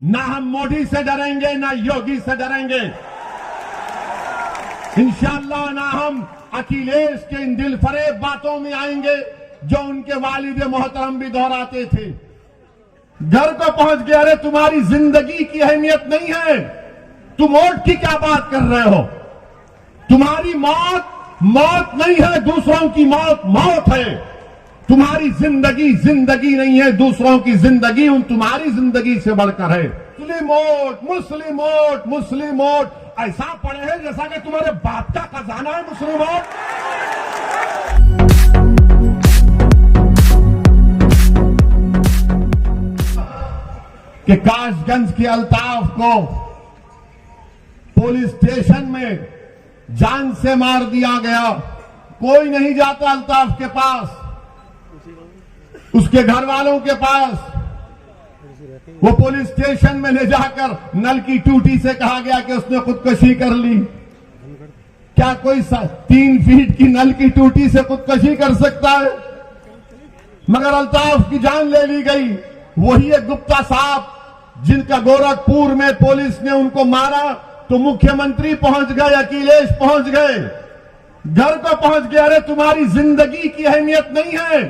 ना हम मोदी से डरेंगे ना योगी से डरेंगे। इंशाअल्लाह ना हम अखिलेश के इन दिलफरेब बातों में आएंगे जो उनके वालिद मोहतरम भी दोहराते थे। घर को पहुंच गया, अरे तुम्हारी जिंदगी की अहमियत नहीं है, तुम वोट की क्या बात कर रहे हो? तुम्हारी मौत मौत नहीं है, दूसरों की मौत मौत है। तुम्हारी जिंदगी जिंदगी नहीं है, दूसरों की जिंदगी उन तुम्हारी जिंदगी से बढ़कर है। मुस्लिम वोट मुस्लिम वोट मुस्लिम वोट, ऐसा पड़े हैं जैसा कि तुम्हारे बाप का खजाना है मुस्लिम वोट। कि काशगंज के अल्ताफ को पुलिस स्टेशन में जान से मार दिया गया। कोई नहीं जाता अल्ताफ के पास, उसके घर वालों के पास। वो पुलिस स्टेशन में ले जाकर नल की टूटी से कहा गया कि उसने खुदकुशी कर ली। क्या कोई 3 फीट की नल की टूटी से खुदकुशी कर सकता है? मगर अल्ताफ की जान ले ली गई। वही एक गुप्ता साहब जिनका गोरखपुर में पुलिस ने उनको मारा तो मुख्यमंत्री पहुंच गए, अखिलेश पहुंच गए, घर को पहुंच गया। अरे तुम्हारी जिंदगी की अहमियत नहीं है,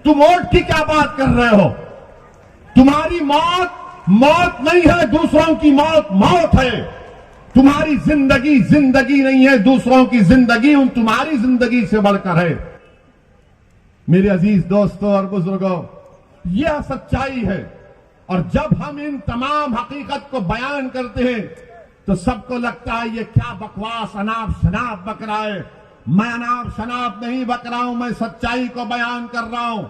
तुम वोट की क्या बात कर रहे हो? तुम्हारी मौत मौत नहीं है, दूसरों की मौत मौत है। तुम्हारी जिंदगी जिंदगी नहीं है, दूसरों की जिंदगी उन तुम्हारी जिंदगी से बढ़कर है। मेरे अजीज दोस्तों और बुजुर्गों, यह सच्चाई है। और जब हम इन तमाम हकीकत को बयान करते हैं तो सबको लगता है ये क्या बकवास अनाप शनाप बक रहा है। मैं अनाप शनाप नहीं बक रहा हूं, मैं सच्चाई को बयान कर रहा हूं।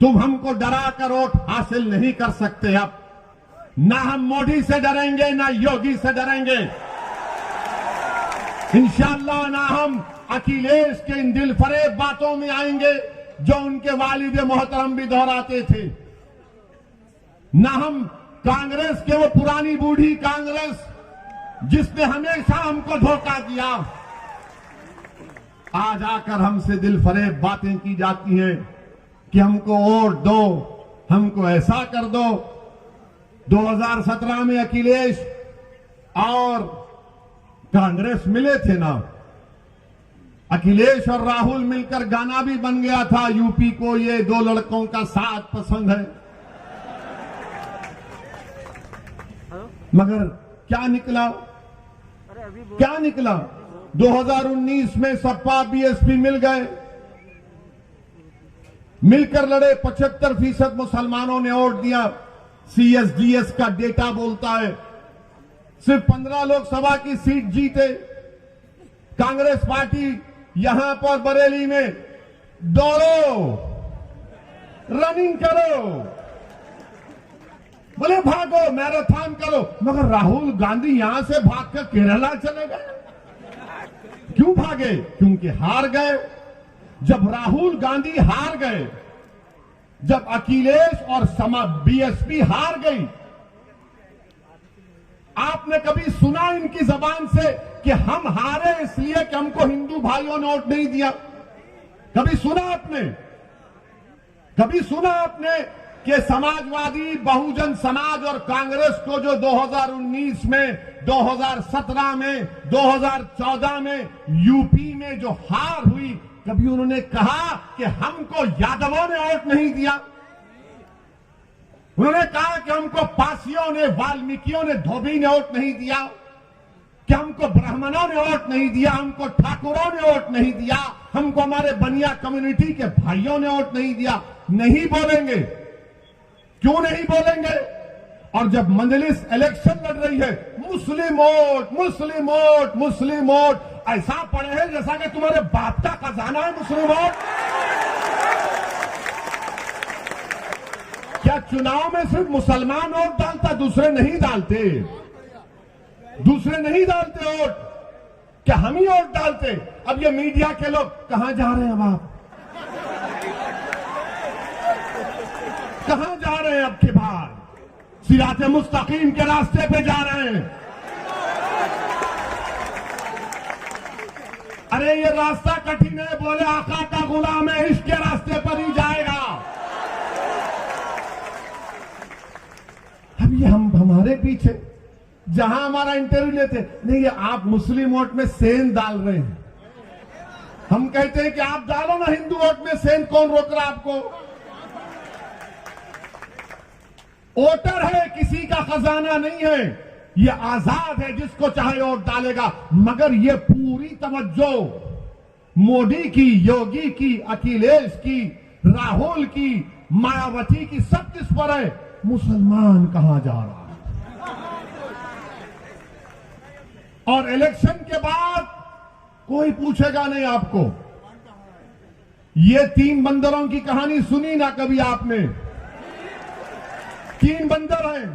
तुम हमको डरा कर वोट हासिल नहीं कर सकते। अब ना हम मोदी से डरेंगे ना योगी से डरेंगे। इंशाअल्लाह ना हम अखिलेश के इन दिलफरेब बातों में आएंगे जो उनके वालिद मोहतरम भी दोहराते थे। ना हम कांग्रेस के वो पुरानी बूढ़ी कांग्रेस जिसने हमेशा हमको धोखा दिया। आज आकर हमसे दिलफरेब बातें की जाती हैं कि हमको वोट दो, हमको ऐसा कर दो। 2017 में अखिलेश और कांग्रेस मिले थे ना, अखिलेश और राहुल मिलकर गाना भी बन गया था, यूपी को ये 2 लड़कों का साथ पसंद है। मगर क्या निकला? क्या निकला? 2019 में सपा बीएसपी मिल गए, मिलकर लड़े। 75% मुसलमानों ने वोट दिया। सीएसडीएस का डेटा बोलता है सिर्फ 15 लोकसभा की सीट जीते। कांग्रेस पार्टी यहां पर बरेली में दौड़ो, रनिंग करो, बोले भागो, मैराथन करो। मगर राहुल गांधी यहां से भागकर केरला चले गए। क्यों भागे? क्योंकि हार गए। जब राहुल गांधी हार गए, जब अखिलेश और बीएसपी हार गई, आपने कभी सुना इनकी जबान से कि हम हारे इसलिए कि हमको हिंदू भाइयों ने वोट नहीं दिया? कभी सुना आपने? कभी सुना आपने कि समाजवादी बहुजन समाज और कांग्रेस को जो 2019 में, 2017 में, 2014 में यूपी में जो हार हुई, कभी उन्होंने कहा कि हमको यादवों ने वोट नहीं दिया? उन्होंने कहा कि हमको पासियों ने, वाल्मीकियों ने, धोबी ने वोट नहीं दिया? कि हमको ब्राह्मणों ने वोट नहीं दिया, हमको ठाकुरों ने वोट नहीं दिया, हमको हमारे बनिया कम्युनिटी के भाइयों ने वोट नहीं दिया? नहीं बोलेंगे। क्यों नहीं बोलेंगे? और जब मजलिस इलेक्शन लड़ रही है, मुस्लिम वोट मुस्लिम वोट मुस्लिम वोट, ऐसा पड़े हैं जैसा कि तुम्हारे बाप का खजाना है मुस्लिम वोट। क्या चुनाव में सिर्फ मुसलमान वोट डालता, दूसरे नहीं डालते? दूसरे नहीं डालते वोट? क्या हम ही वोट डालते? अब ये मीडिया के लोग कहां जा रहे हैं? अब आप कहां जा रहे हैं? अब की बार सिराते मुस्तकीम के रास्ते पे जा रहे हैं। अरे ये रास्ता कठिन है, बोले आका का गुलाम है, इश्क के रास्ते पर ही जाएगा। अब ये हमारे पीछे, जहां हमारा इंटरव्यू लेते, नहीं ये आप मुस्लिम वोट में सेंध डाल रहे हैं। हम कहते हैं कि आप डालो ना हिंदू वोट में सेंध, कौन रोक रहा आपको? वोटर है, किसी का खजाना नहीं है, ये आजाद है, जिसको चाहे वोट डालेगा। मगर ये पूरी तवज्जो मोदी की, योगी की, अखिलेश की, राहुल की, मायावती की, सब किस पर है? मुसलमान कहां जा रहा है। और इलेक्शन के बाद कोई पूछेगा नहीं आपको। ये 3 बंदरों की कहानी सुनी ना कभी आपने? 3 बंदर हैं,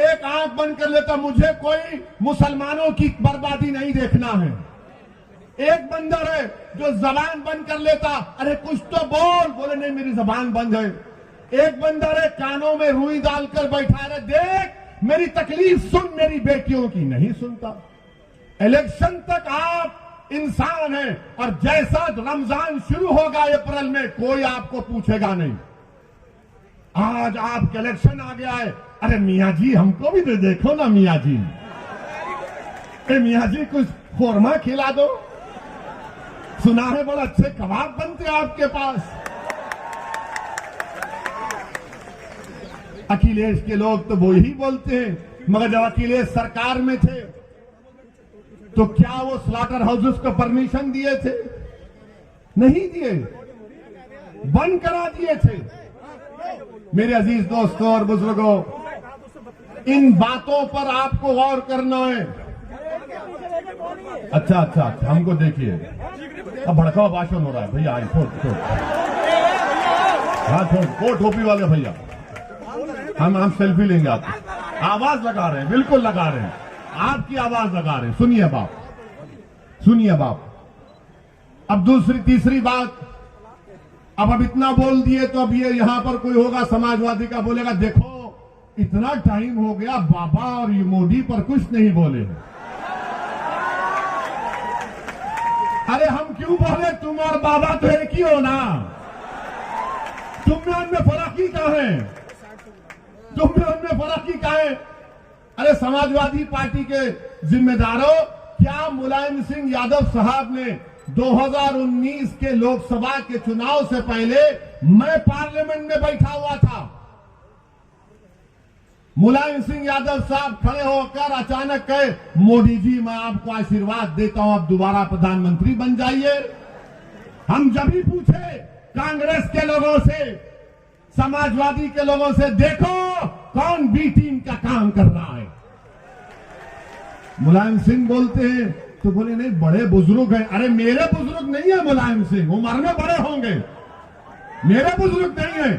एक आंख बंद कर लेता, मुझे कोई मुसलमानों की बर्बादी नहीं देखना है। एक बंदर है जो जबान बंद कर लेता, अरे कुछ तो बोल, बोले नहीं मेरी जबान बंद है। एक बंदर है कानों में रुई डालकर बैठा रहे, देख मेरी तकलीफ सुन, मेरी बेटियों की नहीं सुनता। इलेक्शन तक आप इंसान हैं, और जैसा रमजान शुरू होगा अप्रैल में, कोई आपको पूछेगा नहीं। आज आपका इलेक्शन आ गया है, अरे मियाँ जी हमको भी तो देखो ना मियाँ जी, मियाँ जी कुछ खोरमा खिला दो, सुना है बड़ा अच्छे कबाब बनते हैं आपके पास। अखिलेश के लोग तो वो ही बोलते हैं, मगर जब अखिलेश सरकार में थे तो क्या वो स्लॉटर हाउसेस को परमिशन दिए थे? नहीं दिए, बंद करा दिए थे। मेरे अजीज दोस्तों और बुजुर्गों, इन बातों पर आपको गौर करना है। अच्छा, हमको देखिए, अब भड़काऊ भाषण हो रहा है भैया, छोड़ हाँ छोड़, वो टोपी वाले भैया, हम सेल्फी लेंगे आपकी। आवाज लगा रहे हैं, बिल्कुल लगा रहे हैं, आपकी आवाज लगा रहे हैं। सुनिए बाप। अब दूसरी तीसरी बात, अब इतना बोल दिए तो अब ये यहां पर कोई होगा समाजवादी का, बोलेगा देखो इतना टाइम हो गया बाबा और ये मोदी पर कुछ नहीं बोले। अरे हम क्यों बोले? तुम और बाबा तो एक ही हो ना, तुम में उनमें फर्क ही क्या है? अरे समाजवादी पार्टी के जिम्मेदारों, क्या मुलायम सिंह यादव साहब ने 2019 के लोकसभा के चुनाव से पहले, मैं पार्लियामेंट में बैठा हुआ था, मुलायम सिंह यादव साहब खड़े होकर अचानक कहे मोदी जी मैं आपको आशीर्वाद देता हूं, आप दोबारा प्रधानमंत्री बन जाइए। हम जब भी पूछे कांग्रेस के लोगों से, समाजवादी के लोगों से, देखो कौन बी टीम का काम कर रहा है, मुलायम सिंह बोलते हैं, तो बोले नहीं बड़े बुजुर्ग हैं। अरे मेरे बुजुर्ग नहीं है मुलायम सिंह, उम्र में बड़े होंगे, मेरे बुजुर्ग नहीं है,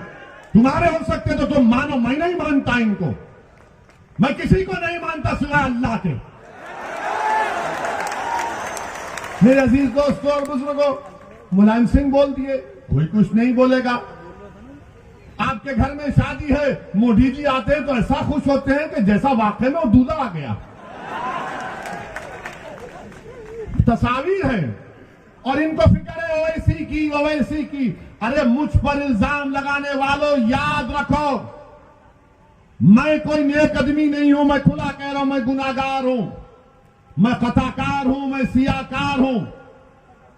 तुम्हारे हो सकते तो तुम मानो, मैं नहीं मानता इनको, मैं किसी को नहीं मानता सिवाय अल्लाह के। मेरे अजीज दोस्तों और बुजुर्गों, मुलायम सिंह बोल दिए, कोई कुछ नहीं बोलेगा। आपके घर में शादी है, मोदी जी आते हैं तो ऐसा खुश होते हैं कि जैसा वाकई में वो दूल्हा आ गया। तस्वीर है, और इनको फिक्र है ओवैसी की। अरे मुझ पर इल्जाम लगाने वालों, याद रखो मैं कोई नेक आदमी नहीं हूं, मैं खुला कह रहा हूं, मैं गुनाहगार हूं, मैं खताकार हूं, मैं सियाकार हूं,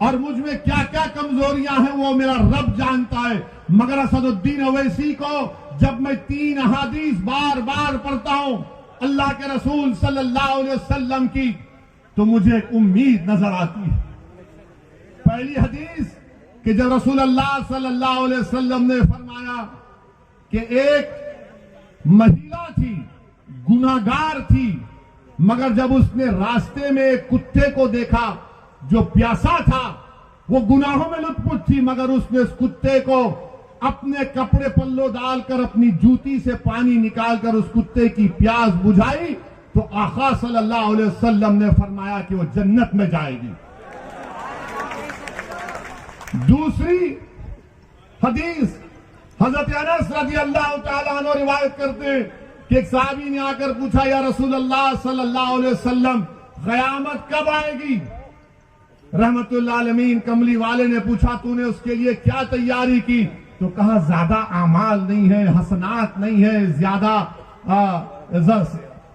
और मुझ में क्या क्या कमजोरियां हैं वो मेरा रब जानता है। मगर असदुद्दीन ओवैसी को जब मैं 3 अहादीस बार बार पढ़ता हूं अल्लाह के रसूल सल्लल्लाहु अलैहि वसल्लम की, तो मुझे एक उम्मीद नजर आती है। पहली हदीस कि जब रसूल अल्लाह सल्लल्लाहु अलैहि वसल्लम ने फरमाया कि एक महिला थी, गुनाहगार थी, मगर जब उसने रास्ते में एक कुत्ते को देखा जो प्यासा था, वो गुनाहों में लुटपुट थी, मगर उसने उस कुत्ते को अपने कपड़े पल्लो डालकर अपनी जूती से पानी निकालकर उस कुत्ते की प्यास बुझाई, तो आका सल्लल्लाहु अलैहि वसल्लम ने फरमाया कि वो जन्नत में जाएगी। दूसरी हदीस हजरत अनस रज़ियल्लाहु ताला अन्हु रिवायत करते हैं कि एक सहाबी ने आकर पूछा, या रसूल अल्लाह सल्लल्लाहु अलैहि वसल्लम क़यामत कब आएगी? रहमतुल्लाह अलमीन कमली वाले ने पूछा, तूने उसके लिए क्या तैयारी की? तो कहा ज्यादा आमाल नहीं है, हसनात नहीं है, ज्यादा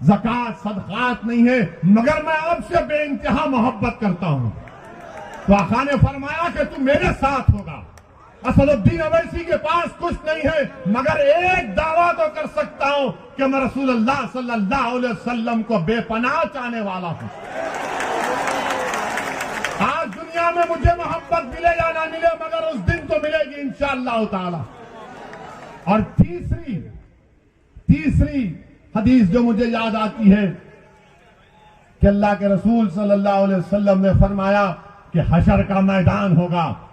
ज़कात सदकात नहीं है, मगर मैं आपसे बेइंतहा मोहब्बत करता हूं। तो आका ने फरमाया कि तू मेरे साथ होगा। असदुद्दीन अवैसी के पास कुछ नहीं है, मगर एक दावा तो कर सकता हूं कि मैं रसूलुल्लाह सल्लल्लाहु अलैहि वसल्लम को बेपनाह चाहने वाला हूं। आज दुनिया में मुझे मोहब्बत मिले या ना मिले, मगर उस दिन तो मिलेगी इंशाअल्लाह ताला। और तीसरी हदीस जो मुझे याद आती है कि अल्लाह के रसूल सल्लल्लाहु अलैहि वसल्लम ने फरमाया कि हशर का मैदान होगा,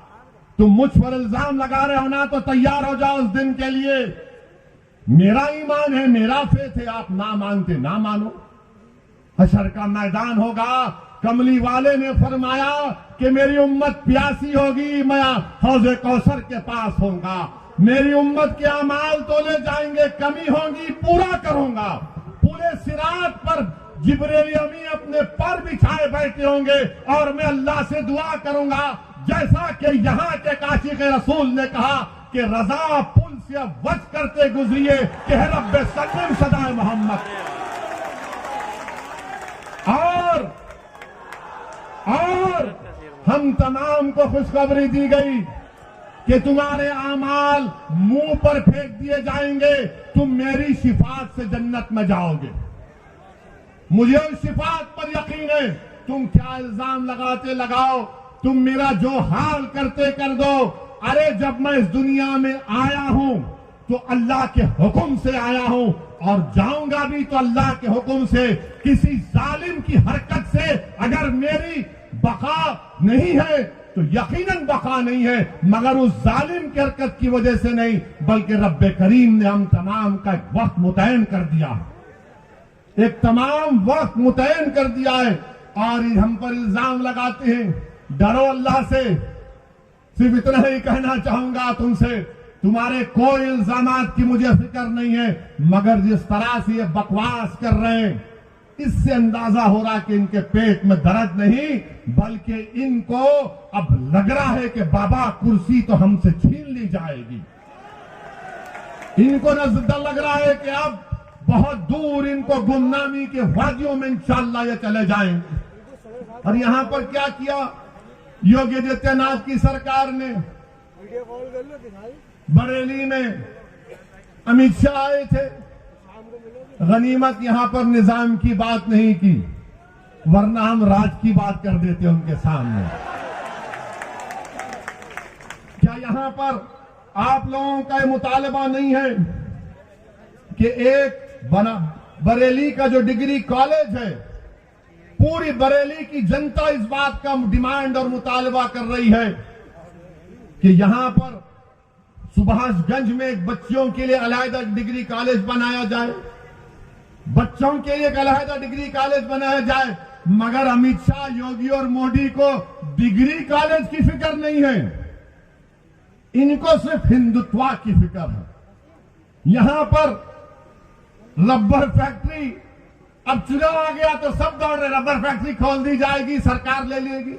तुम मुझ पर इल्जाम लगा रहे हो ना, तो तैयार हो जाओ उस दिन के लिए। मेरा ईमान है, मेरा फेथ है, आप ना मानते ना मानो। हशर का मैदान होगा, कमली वाले ने फरमाया कि मेरी उम्मत प्यासी होगी, मैं हौज़े कौसर के पास होऊंगा, मेरी उम्मत के अमाल तोले जाएंगे, कमी होगी पूरा करूंगा। पूरे सिरात पर जिब्रील अमी अपने पर बिछाए बैठे होंगे और मैं अल्लाह से दुआ करूंगा, जैसा कि यहां के काशिक़ रसूल ने कहा कि रजा पुल से वज करते गुजरिए कि है रब्बे सल्लिम सदाए मोहम्मद। और हम तमाम को खुशखबरी दी गई कि तुम्हारे आमाल मुंह पर फेंक दिए जाएंगे, तुम मेरी शिफात से जन्नत में जाओगे। मुझे उस शिफात पर यकीन है। तुम क्या इल्जाम लगाते लगाओ, तुम मेरा जो हाल करते कर दो। अरे जब मैं इस दुनिया में आया हूं तो अल्लाह के हुक्म से आया हूं और जाऊंगा भी तो अल्लाह के हुक्म से। किसी जालिम की हरकत से अगर मेरी बका नहीं है तो यकीनन बका नहीं है, मगर उस जालिम की हरकत की वजह से नहीं, बल्कि रब्बे करीम ने हम तमाम का एक वक्त मुतयन कर दिया है, एक तमाम वक्त मुतयन कर दिया है। और हम पर इल्जाम लगाते हैं। डरो अल्लाह से। सिर्फ इतना ही कहना चाहूंगा तुमसे, तुम्हारे कोई इल्जामात की मुझे फिक्र नहीं है, मगर जिस तरह से ये बकवास कर रहे हैं, इससे अंदाजा हो रहा कि इनके पेट में दर्द नहीं, बल्कि इनको अब लग रहा है कि बाबा कुर्सी तो हमसे छीन ली जाएगी। इनको नजर लग रहा है कि अब बहुत दूर इनको गुमनामी के वादियों में इंशाअल्लाह ये चले जाएंगे। और यहां पर क्या किया योगी आदित्यनाथ की सरकार ने? बरेली में अमित शाह आए थे, गनीमत यहां पर निजाम की बात नहीं की, वरना हम राज की बात कर देते उनके सामने। क्या यहां पर आप लोगों का मुतालबा नहीं है कि एक बरेली का जो डिग्री कॉलेज है, पूरी बरेली की जनता इस बात का डिमांड और मुतालबा कर रही है कि यहां पर सुभाषगंज में एक बच्चों के लिए अलहदा डिग्री कॉलेज बनाया जाए, बच्चों के लिए एक अलहदा डिग्री कॉलेज बनाया जाए। मगर अमित शाह, योगी और मोदी को डिग्री कॉलेज की फिक्र नहीं है, इनको सिर्फ हिंदुत्व की फिक्र है। यहां पर रबर फैक्ट्री, अब चुनाव आ गया तो सब दौड़ रहे, रबर फैक्ट्री खोल दी जाएगी, सरकार ले लेगी।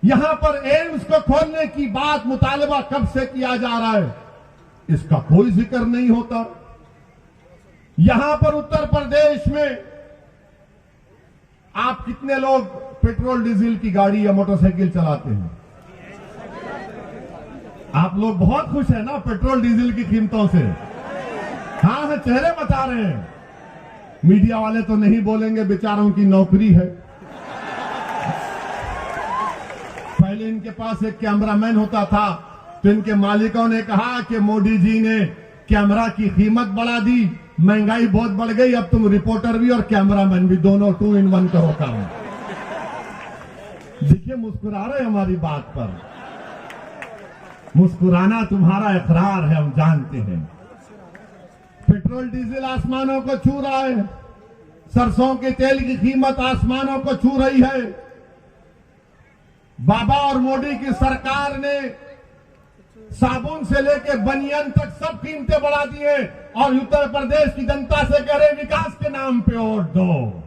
यहां पर एम्स को खोलने की बात मुतालबा कब से किया जा रहा है, इसका कोई जिक्र नहीं होता। यहां पर उत्तर प्रदेश में आप कितने लोग पेट्रोल डीजल की गाड़ी या मोटरसाइकिल चलाते हैं? आप लोग बहुत खुश हैं ना पेट्रोल डीजल की कीमतों से? हाँ, चेहरे बता रहे हैं। मीडिया वाले तो नहीं बोलेंगे, बेचारों की नौकरी है। पहले इनके पास एक कैमरामैन होता था, तो इनके मालिकों ने कहा कि मोदी जी ने कैमरा की कीमत बढ़ा दी, महंगाई बहुत बढ़ गई, अब तुम रिपोर्टर भी और कैमरामैन भी, दोनों 2 in 1 करो काम। देखिए मुस्कुरा रहे हमारी बात पर। मुस्कुराना तुम्हारा इकरार है, हम जानते हैं। पेट्रोल डीजल आसमानों को छू रहा है, सरसों के तेल की कीमत आसमानों को छू रही है। बाबा और मोदी की सरकार ने साबुन से लेकर बनियान तक सब कीमतें बढ़ा दी है, और उत्तर प्रदेश की जनता से कह रहे विकास के नाम पे वोट दो।